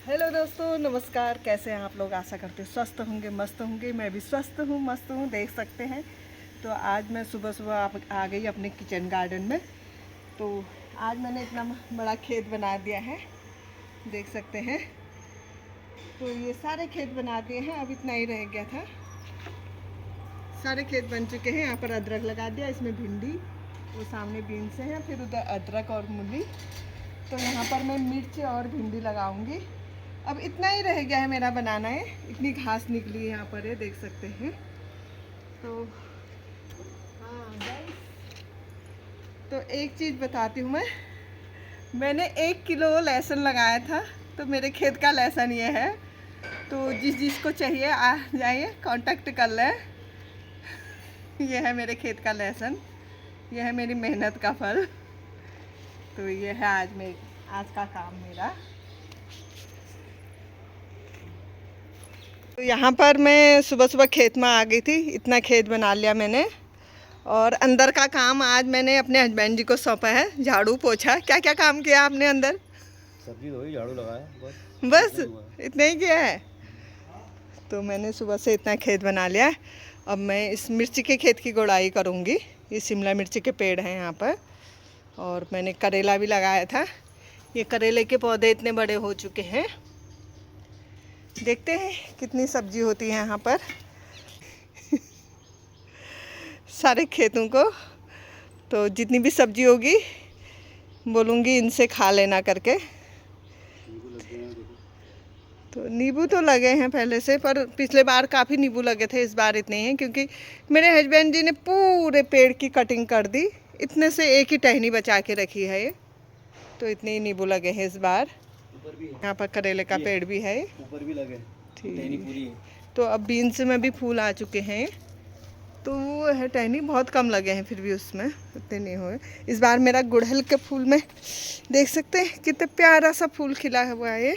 Hello दोस्तों, नमस्कार। कैसे हैं आप लोग? आशा करते हैं स्वस्थ होंगे, मस्त होंगे। मैं भी स्वस्थ हूँ, मस्त हूँ, देख सकते हैं। तो आज मैं सुबह सुबह आ गई अपने किचन गार्डन में। तो आज मैंने इतना बड़ा खेत बना दिया है, देख सकते हैं। तो ये सारे खेत बना दिए हैं, अब इतना ही रह गया था। सारे खेत बन चुके हैं। यहाँ पर अदरक लगा दिया, इसमें भिंडी, वो सामने बीन्स हैं, फिर उधर अदरक और मूली। तो यहाँ पर मैं मिर्च और भिंडी लगाऊंगी। अब इतना ही रह गया है मेरा बनाना है। इतनी घास निकली है यहाँ पर, है, देख सकते हैं। तो हाँ गाइस, तो एक चीज़ बताती हूँ मैंने 1 किलो लहसुन लगाया था। तो मेरे खेत का लहसुन ये है। तो जिसको चाहिए आ जाइए, कांटेक्ट कर लें। ये है मेरे खेत का लहसुन, ये है मेरी मेहनत का फल। तो ये है आज का काम मेरा। तो यहाँ पर मैं सुबह सुबह खेत में आ गई थी, इतना खेत बना लिया मैंने। और अंदर का काम आज मैंने अपने हस्बैंड जी को सौंपा है, झाड़ू पोछा। क्या क्या काम किया आपने अंदर? सब्जी धोई, झाड़ू लगाया, बस इतना ही किया है। तो मैंने सुबह से इतना खेत बना लिया। अब मैं इस मिर्ची के खेत की गुड़ाई करूँगी। ये शिमला मिर्ची के पेड़ हैं यहाँ पर। और मैंने करेला भी लगाया था। ये करेले के पौधे इतने बड़े हो चुके हैं। देखते हैं कितनी सब्जी होती है यहाँ पर। सारे खेतों को तो जितनी भी सब्जी होगी बोलूँगी इनसे खा लेना करके। तो नींबू तो लगे हैं पहले से, पर पिछले बार काफ़ी नींबू लगे थे, इस बार इतने हैं क्योंकि मेरे हस्बैंड जी ने पूरे पेड़ की कटिंग कर दी। इतने से एक ही टहनी बचा के रखी है ये। तो इतने ही नींबू लगे हैं इस बार। यहाँ पर करेले का पेड़ भी है, ऊपर भी लगे, टहनी पूरी है। तो अब बीन्स में भी फूल आ चुके हैं। तो वो है, टहनी बहुत कम लगे हैं, फिर भी उसमें उतने नहीं हुए। इस बार मेरा गुड़हल के फूल में देख सकते हैं कितना प्यारा सा फूल खिला हुआ है ये।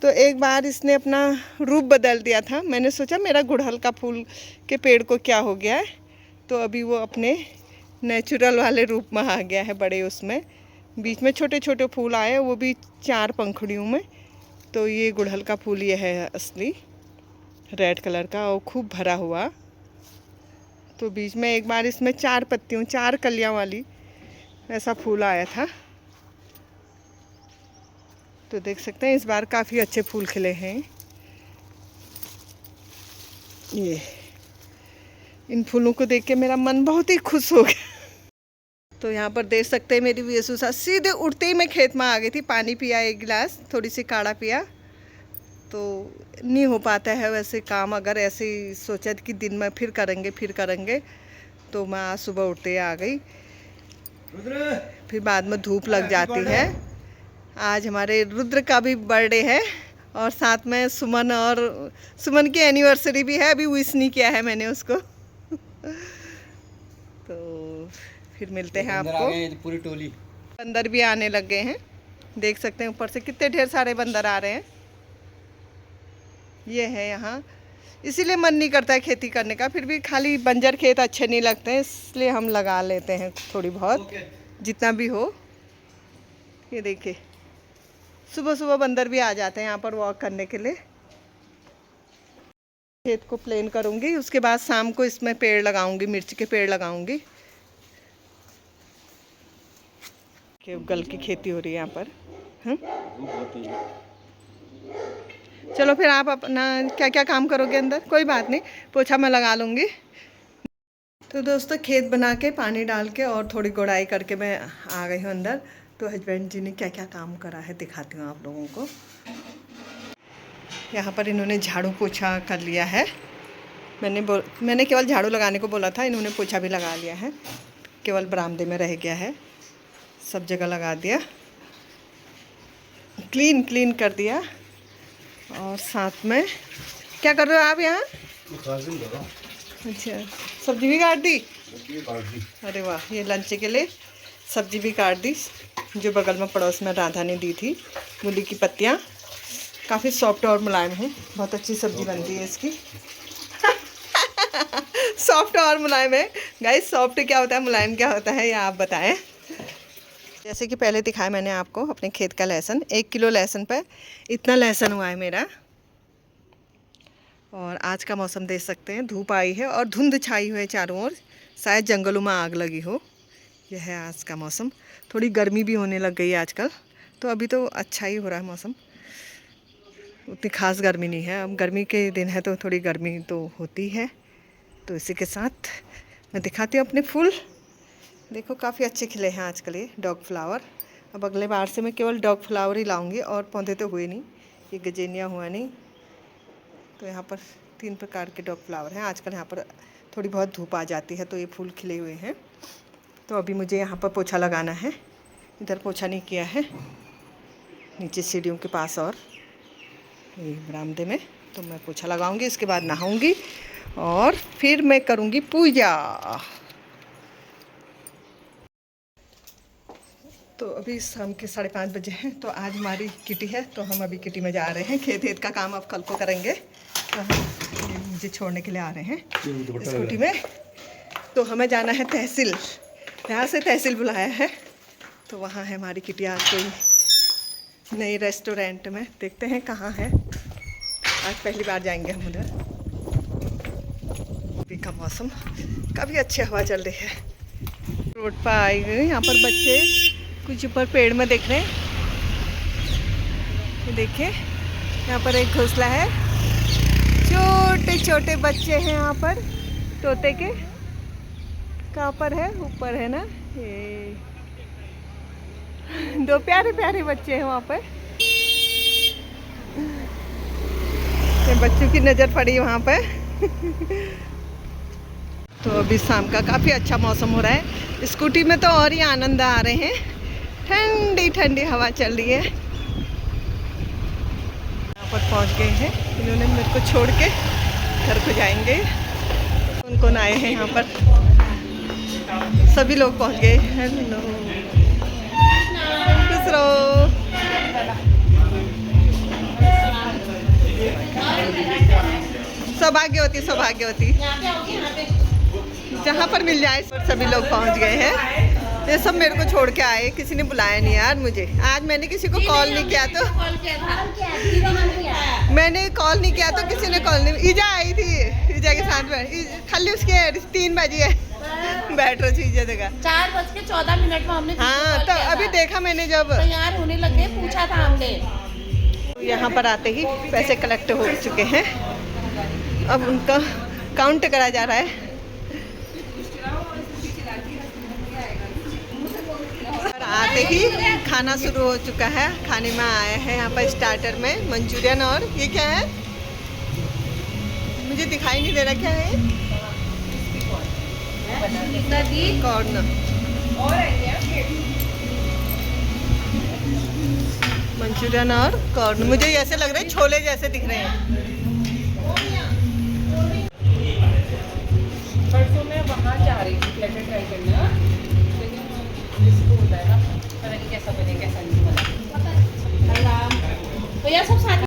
तो एक बार इसने अपना रूप बदल दिया था। मैंने सोचा मेरा गुड़हल का फूल के पेड़ को क्या हो गया है। तो अभी वो अपने नेचुरल वाले रूप में आ गया है, बड़े उसमें। बीच में छोटे छोटे फूल आए, वो भी 4 पंखुड़ियों में। तो ये गुड़हल का फूल ये है असली, रेड कलर का, और खूब भरा हुआ। तो बीच में एक बार इसमें 4 पत्तियों, 4 कलियां वाली ऐसा फूल आया था। तो देख सकते हैं इस बार काफ़ी अच्छे फूल खिले हैं। ये इन फूलों को देख के मेरा मन बहुत ही खुश हो गया। तो यहाँ पर देख सकते हैं मेरी वेशभूषा। सीधे उठते ही मैं खेत में आ गई थी, पानी पिया 1 गिलास, थोड़ी सी काढ़ा पिया। तो नहीं हो पाता है वैसे काम, अगर ऐसे ही सोचा कि दिन में फिर करेंगे। तो मैं आज सुबह उठते आ गई, फिर बाद में धूप लग जाती है। आज हमारे रुद्र का भी बर्थडे है, और साथ में सुमन की एनिवर्सरी भी है। अभी विश नहीं किया है मैंने उसको। तो फिर मिलते हैं आपको। पूरी टोली बंदर भी आने लग गए हैं, देख सकते हैं ऊपर से कितने ढेर सारे बंदर आ रहे हैं। ये है यहाँ, इसीलिए मन नहीं करता है खेती करने का। फिर भी खाली बंजर खेत अच्छे नहीं लगते हैं, इसलिए हम लगा लेते हैं थोड़ी बहुत, जितना भी हो। ये देखिए, सुबह सुबह बंदर भी आ जाते हैं यहाँ पर वॉक करने के लिए। खेत को प्लेन करूँगी, उसके बाद शाम को इसमें पेड़ लगाऊंगी, मिर्च के पेड़ लगाऊंगी। गल की खेती हो रही है यहाँ पर। चलो फिर आप अपना क्या क्या काम करोगे अंदर, कोई बात नहीं, पोछा मैं लगा लूँगी। तो दोस्तों, खेत बना के पानी डाल के और थोड़ी गुड़ाई करके मैं आ गई हूँ अंदर। तो हस्बैंड जी ने क्या क्या काम करा है दिखाती हूँ आप लोगों को। यहाँ पर इन्होंने झाड़ू पोछा कर लिया है। मैंने केवल झाड़ू लगाने को बोला था, इन्होंने पोछा भी लगा लिया है। केवल बरामदे में रह गया है, सब जगह लगा दिया, क्लीन कर दिया। और साथ में क्या कर रहे हो आप यहाँ? अच्छा, सब्जी भी काट दी? अरे वाह, ये लंच के लिए सब्जी भी काट दी, जो बगल में पड़ोस में राधा ने दी थी। मूली की पत्तियाँ काफ़ी सॉफ्ट और मुलायम है, बहुत अच्छी सब्जी बनती है इसकी। सॉफ्ट और मुलायम है गाइस। सॉफ्ट क्या होता है, मुलायम क्या होता है, ये आप बताएं। जैसे कि पहले दिखाया मैंने आपको अपने खेत का लहसुन, 1 किलो लहसुन पर इतना लहसुन हुआ है मेरा। और आज का मौसम देख सकते हैं, धूप आई है और धुंध छाई हुई है चारों ओर, शायद जंगलों में आग लगी हो। यह है आज का मौसम। थोड़ी गर्मी भी होने लग गई है आजकल, तो अभी तो अच्छा ही हो रहा है मौसम, उतनी खास गर्मी नहीं है। अब गर्मी के दिन है तो थोड़ी गर्मी तो होती है। तो इसी के साथ मैं दिखाती हूँ अपने फूल। देखो काफ़ी अच्छे खिले हैं आजकल ये डॉग फ्लावर। अब अगले बार से मैं केवल डॉग फ्लावर ही लाऊंगी, और पौधे तो हुए नहीं, ये गजेनिया हुआ नहीं। तो यहाँ पर 3 प्रकार के डॉग फ्लावर हैं। आजकल यहाँ पर थोड़ी बहुत धूप आ जाती है तो ये फूल खिले हुए हैं। तो अभी मुझे यहाँ पर पोछा लगाना है, इधर पोछा नहीं किया है, नीचे सीढ़ियों के पास और ये बरामदे में। तो मैं पोछा लगाऊंगी, इसके बाद नहाऊंगी और फिर मैं करूंगी पूजा। तो अभी शाम के 5:30 बजे हैं। तो आज हमारी किटी है, तो हम अभी किटी में जा रहे हैं। खेत का काम अब कल को करेंगे, तो हम मुझे छोड़ने के लिए आ रहे हैं स्कूटी में। तो हमें जाना है तहसील, यहाँ से तहसील बुलाया है, तो वहाँ है हमारी किटी। आज कोई नई रेस्टोरेंट में, देखते हैं कहाँ है। आज पहली बार जाएंगे हम उधर। अभी का मौसम काफ़ी अच्छी हवा चल रही है। रोड पर आई गई, यहाँ पर बच्चे कुछ ऊपर पेड़ में देख रहे हैं। ये देखिए यहाँ पर एक घोंसला है, छोटे छोटे बच्चे हैं यहाँ पर तोते के। कहाँ पर है? ऊपर है ना। ये 2 प्यारे प्यारे बच्चे हैं वहाँ पर। बच्चों की नज़र पड़ी वहाँ पर। तो अभी शाम का काफ़ी अच्छा मौसम हो रहा है। स्कूटी में तो और ही आनंद आ रहे हैं, ठंडी ठंडी हवा चल रही है। यहाँ पर पहुँच गए हैं, इन्होंने मेरे को छोड़ के घर को जाएंगे। कौन कौन आए हैं यहाँ पर? सभी लोग पहुँच गए। हेलो, खुश रहो। सौभाग्यवती सौभाग्यवती, जहाँ पर मिल जाए। सभी लोग पहुँच गए हैं। ये सब मेरे को छोड़ के आए, किसी ने बुलाया नहीं यार मुझे। आज मैंने किसी को कॉल नहीं किया, तो मैंने कॉल नहीं किया तो किसी ने कॉल नहीं। ईजा आई थी, ईजा के साथ में खाली उसके 3 बजे है, बैठ रही थी जगह। 4:14 में हमने। हाँ, तो अभी देखा मैंने जब तैयार होने लगे, पूछा था हमने। यहाँ पर आते ही पैसे कलेक्ट हो चुके हैं, अब उनका काउंट करा जा रहा है। आते ही खाना शुरू हो चुका है। खाने में आया है यहाँ पर स्टार्टर में मंचूरियन, और ये क्या है मुझे दिखाई नहीं दे रहा, क्या है? कॉर्न। मंचूरियन और कॉर्न, मुझे ऐसे लग रहे हैं छोले जैसे दिख रहे हैं। परसों मैं वहाँ जा रही थी प्लेटर ट्राई करने, लेकिन इसको होता है ना, पता नहीं कैसा बने कैसा नहीं बना। तो यार सब साथ।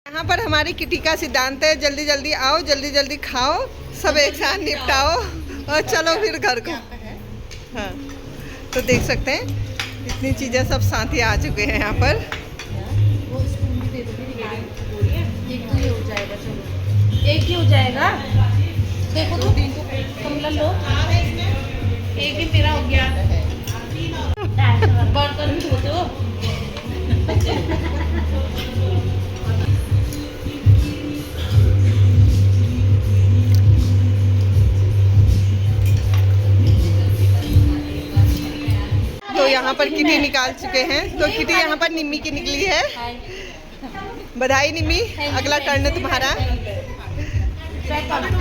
यहाँ पर हमारी किटी का सिद्धांत है, जल्दी जल्दी आओ, जल्दी जल्दी खाओ, सब एक साथ निपटाओ और चलो फिर घर को। हाँ, तो देख सकते हैं इतनी चीज़ें सब साथ ही आ चुके हैं यहाँ पर। एक ही हो जाएगा। देखो तो कमला लो, एक ही मेरा हो गया। बर्तन भी धोते हो। तो यहाँ पर किटी निकाल चुके हैं। तो किटी यहाँ पर निम्मी की निकली है। बधाई निम्मी, अगला टर्न तुम्हारा।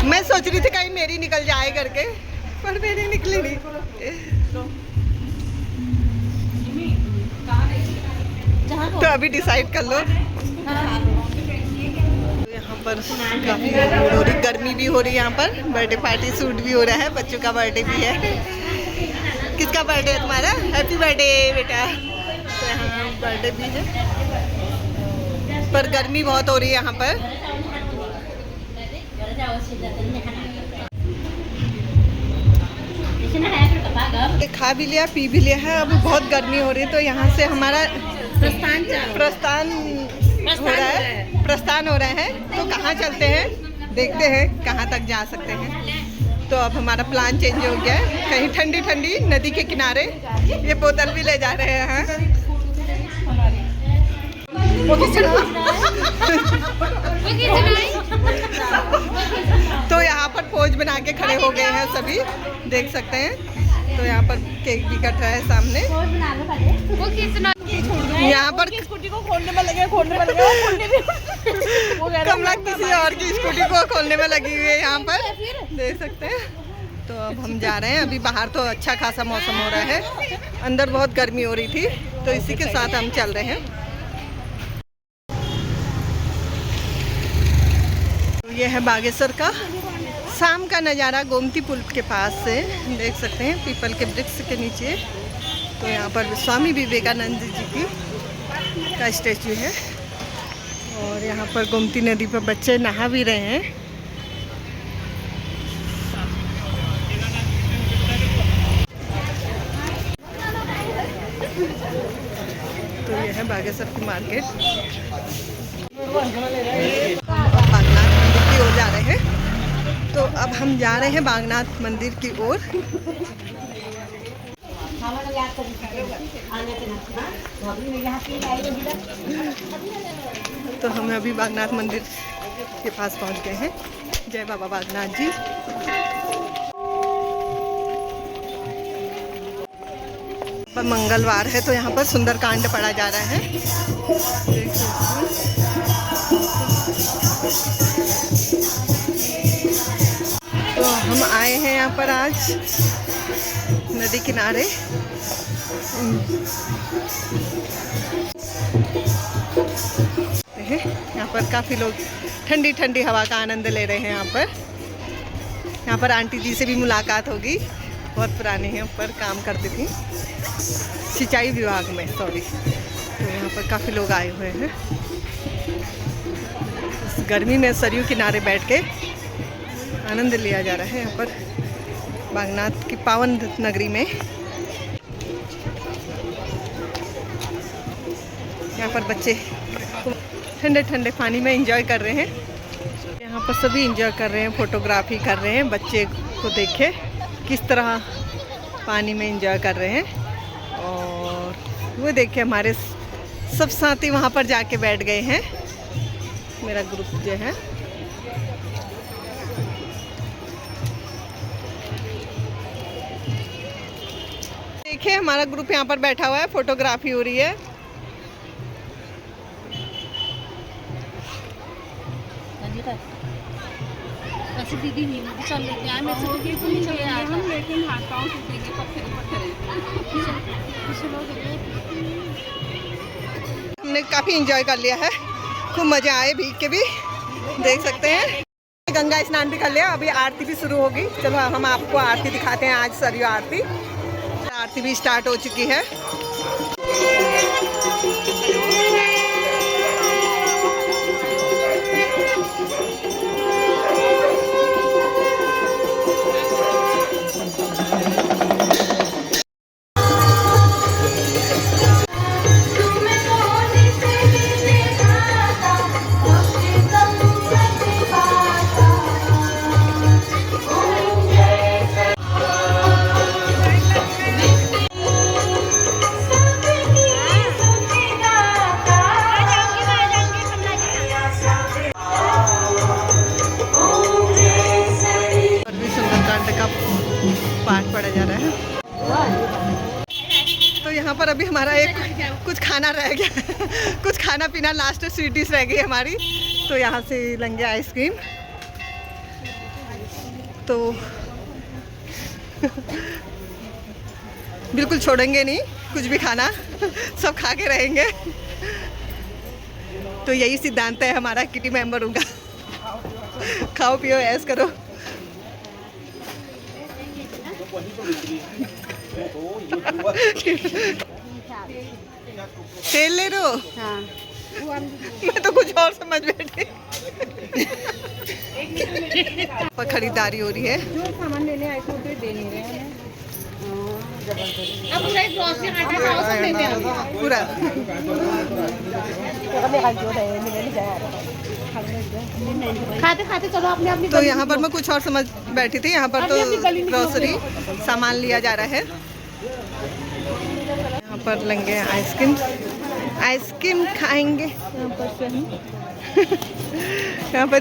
मैं सोच रही थी कहीं मेरी निकल जाए करके, पर मेरी निकली नहीं। तो अभी डिसाइड कर लो। तो यहाँ पर काफ़ी भीड़ हो रही, गर्मी भी हो रही है। यहाँ पर बर्थडे पार्टी शूट भी हो रहा है, बच्चों का बर्थडे भी है। किसका बर्थडे है तुम्हारा? हैप्पी बर्थडे बेटा। तो यहाँ बर्थडे भी है, पर गर्मी बहुत हो रही है यहाँ पर। खा भी लिया, पी भी लिया है। अभी बहुत गर्मी हो रही है तो यहाँ से हमारा प्रस्थान हो रहा है, प्रस्थान हो रहा है। तो कहाँ चलते हैं, देखते हैं कहाँ तक जा सकते हैं। तो अब हमारा प्लान चेंज हो गया है, कहीं ठंडी ठंडी नदी के किनारे। ये बोतल भी ले जा रहे हैं। तो यहाँ पर पोज बना के खड़े हो गए हैं सभी, देख सकते हैं। तो यहाँ पर केक भी कट रहा है सामने। यहाँ पर स्कूटी को खोलने में लगे कमला किसी और की स्कूटी को खोलने में लगी हुई है यहाँ पर, देख सकते हैं। तो अब हम जा रहे हैं। अभी बाहर तो अच्छा खासा मौसम हो रहा है, अंदर बहुत गर्मी हो रही थी, तो इसी के साथ हम चल रहे हैं। तो ये है बागेश्वर का शाम का नज़ारा, गोमती पुल के पास से देख सकते हैं, पीपल के वृक्ष के नीचे। तो यहाँ पर स्वामी विवेकानंद जी की का स्टैचू है। और यहाँ पर गोमती नदी पर बच्चे नहा भी रहे हैं। तो ये है बागेश्वर की मार्केट। बागनाथ मंदिर की ओर जा रहे हैं। तो अब हम जा रहे हैं बागनाथ मंदिर की ओर। तो हम अभी बागनाथ मंदिर के पास पहुंच गए हैं। जय बाबा बागनाथ जी। पर मंगलवार है तो यहाँ पर सुंदरकांड पढ़ा जा रहा है। तो हम आए हैं यहाँ पर आज नदी किनारे। यहाँ पर काफ़ी लोग ठंडी ठंडी हवा का आनंद ले रहे हैं। यहाँ पर आंटी जी से भी मुलाकात होगी, बहुत पुरानी है, पर काम करती थी सिंचाई विभाग में, सॉरी। तो यहाँ पर काफ़ी लोग आए हुए हैं। इस गर्मी में सरयू किनारे बैठ के आनंद लिया जा रहा है यहाँ पर बागनाथ की पावन नगरी में। यहाँ पर बच्चे ठंडे ठंडे पानी में एंजॉय कर रहे हैं। यहाँ पर सभी एंजॉय कर रहे हैं, फोटोग्राफी कर रहे हैं। बच्चे को देखे किस तरह पानी में एंजॉय कर रहे हैं। और वो देखिए हमारे सब साथी वहाँ पर जाके बैठ गए हैं, मेरा ग्रुप जो है। देखिए हमारा ग्रुप यहाँ पर बैठा हुआ है, फोटोग्राफी हो रही है। दीदी चल लेते हैं, लेकिन हाथ पाँव टूटेंगे, पत्थर हमने काफ़ी एंजॉय कर लिया है, खूब मज़े आए, भीग के भी देख सकते हैं। गंगा स्नान भी कर लिया, अभी आरती भी शुरू होगी। चलो हम आपको आरती दिखाते हैं। आज सरयू आरती भी स्टार्ट हो चुकी है। पाठ पढ़ा जा रहा है। तो यहाँ पर अभी हमारा कुछ खाना रह गया कुछ खाना पीना, लास्ट स्वीट डिश रह गई हमारी। तो यहाँ से लेंगे आइसक्रीम। तो बिल्कुल छोड़ेंगे नहीं कुछ भी खाना, सब खा के रहेंगे। तो यही सिद्धांत है हमारा किटी मेंबरों का, खाओ पियो ऐश करो। तेल ले लो। हाँ। मैं तो कुछ और समझ बैठी। पर खरीदारी हो रही है। जो सामान लेने आए थे दे नहीं रहे हैं। अब पूरा एक ग्रॉसरी आटा खाओ सब लेते हैं पूरा खाते खाते चलो अपने अपनी तो यहाँ पर मैं कुछ और समझ बैठी थी। यहाँ पर तो ग्रोसरी सामान लिया जा रहा है। यहाँ पर लेंगे आइसक्रीम, आइसक्रीम खाएंगे यहाँ पर से हम। यहाँ पर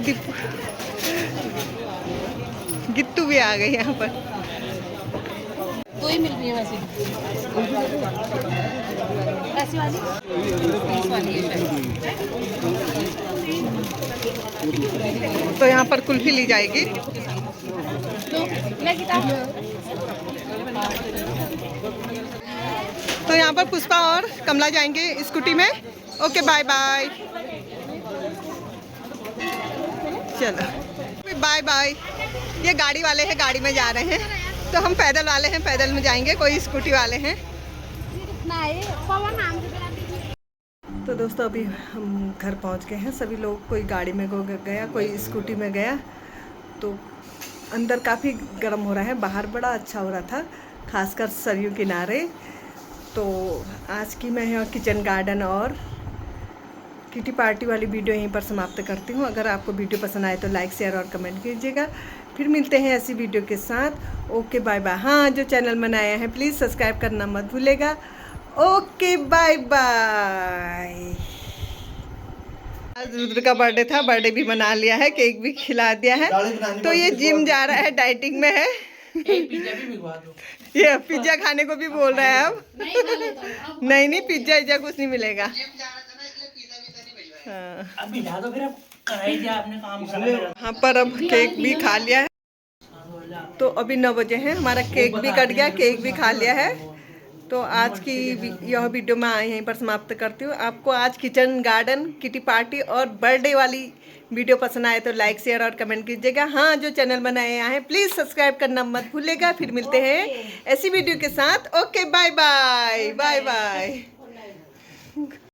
गिट्टू भी आ गई यहाँ पर। दो ही मिल रही है वैसे ऐसी वाली इस वाली है तो यहाँ पर कुल्फी ली जाएगी। तो यहाँ पर पुष्पा और कमला जाएंगे स्कूटी में। ओके बाय बाय, चलो बाय बाय। ये गाड़ी वाले हैं, गाड़ी में जा रहे हैं। तो हम पैदल वाले हैं, पैदल में जाएंगे। कोई स्कूटी वाले हैं। तो दोस्तों अभी हम घर पहुंच गए हैं। सभी लोग, कोई गाड़ी में गया, कोई स्कूटी में गया। तो अंदर काफ़ी गर्म हो रहा है, बाहर बड़ा अच्छा हो रहा था, खासकर सरयू किनारे। तो आज की मैं यहाँ किचन गार्डन और किटी पार्टी वाली वीडियो यहीं पर समाप्त करती हूँ। अगर आपको वीडियो पसंद आए तो लाइक, शेयर और कमेंट कीजिएगा। फिर मिलते हैं ऐसी वीडियो के साथ। Okay bye bye. हाँ, जो चैनल में नया है प्लीज़ सब्सक्राइब करना मत भूलेगा। Okay bye bye. आज रुद्र का बर्थडे था, बर्थडे भी मना लिया है, केक भी खिला दिया है। तो ये जिम जा रहा है, डाइटिंग में है। ये पिज्जा खाने को भी बोल रहा है अब। नहीं पिज्जा इज्जा कुछ नहीं मिलेगा। हाँ। यहाँ पर अब केक भी खा लिया है। तो अभी 9 बजे हैं, हमारा केक भी कट गया, केक भी खा लिया है। तो आज की यह वीडियो मैं यहीं पर समाप्त करती हूँ। आपको आज किचन गार्डन, किटी पार्टी और बर्थडे वाली वीडियो पसंद आए तो लाइक, शेयर और कमेंट कीजिएगा। हाँ, जो चैनल बनाए हैं प्लीज़ सब्सक्राइब करना मत भूलेगा। फिर मिलते हैं ऐसी वीडियो के साथ। Okay bye bye, bye bye.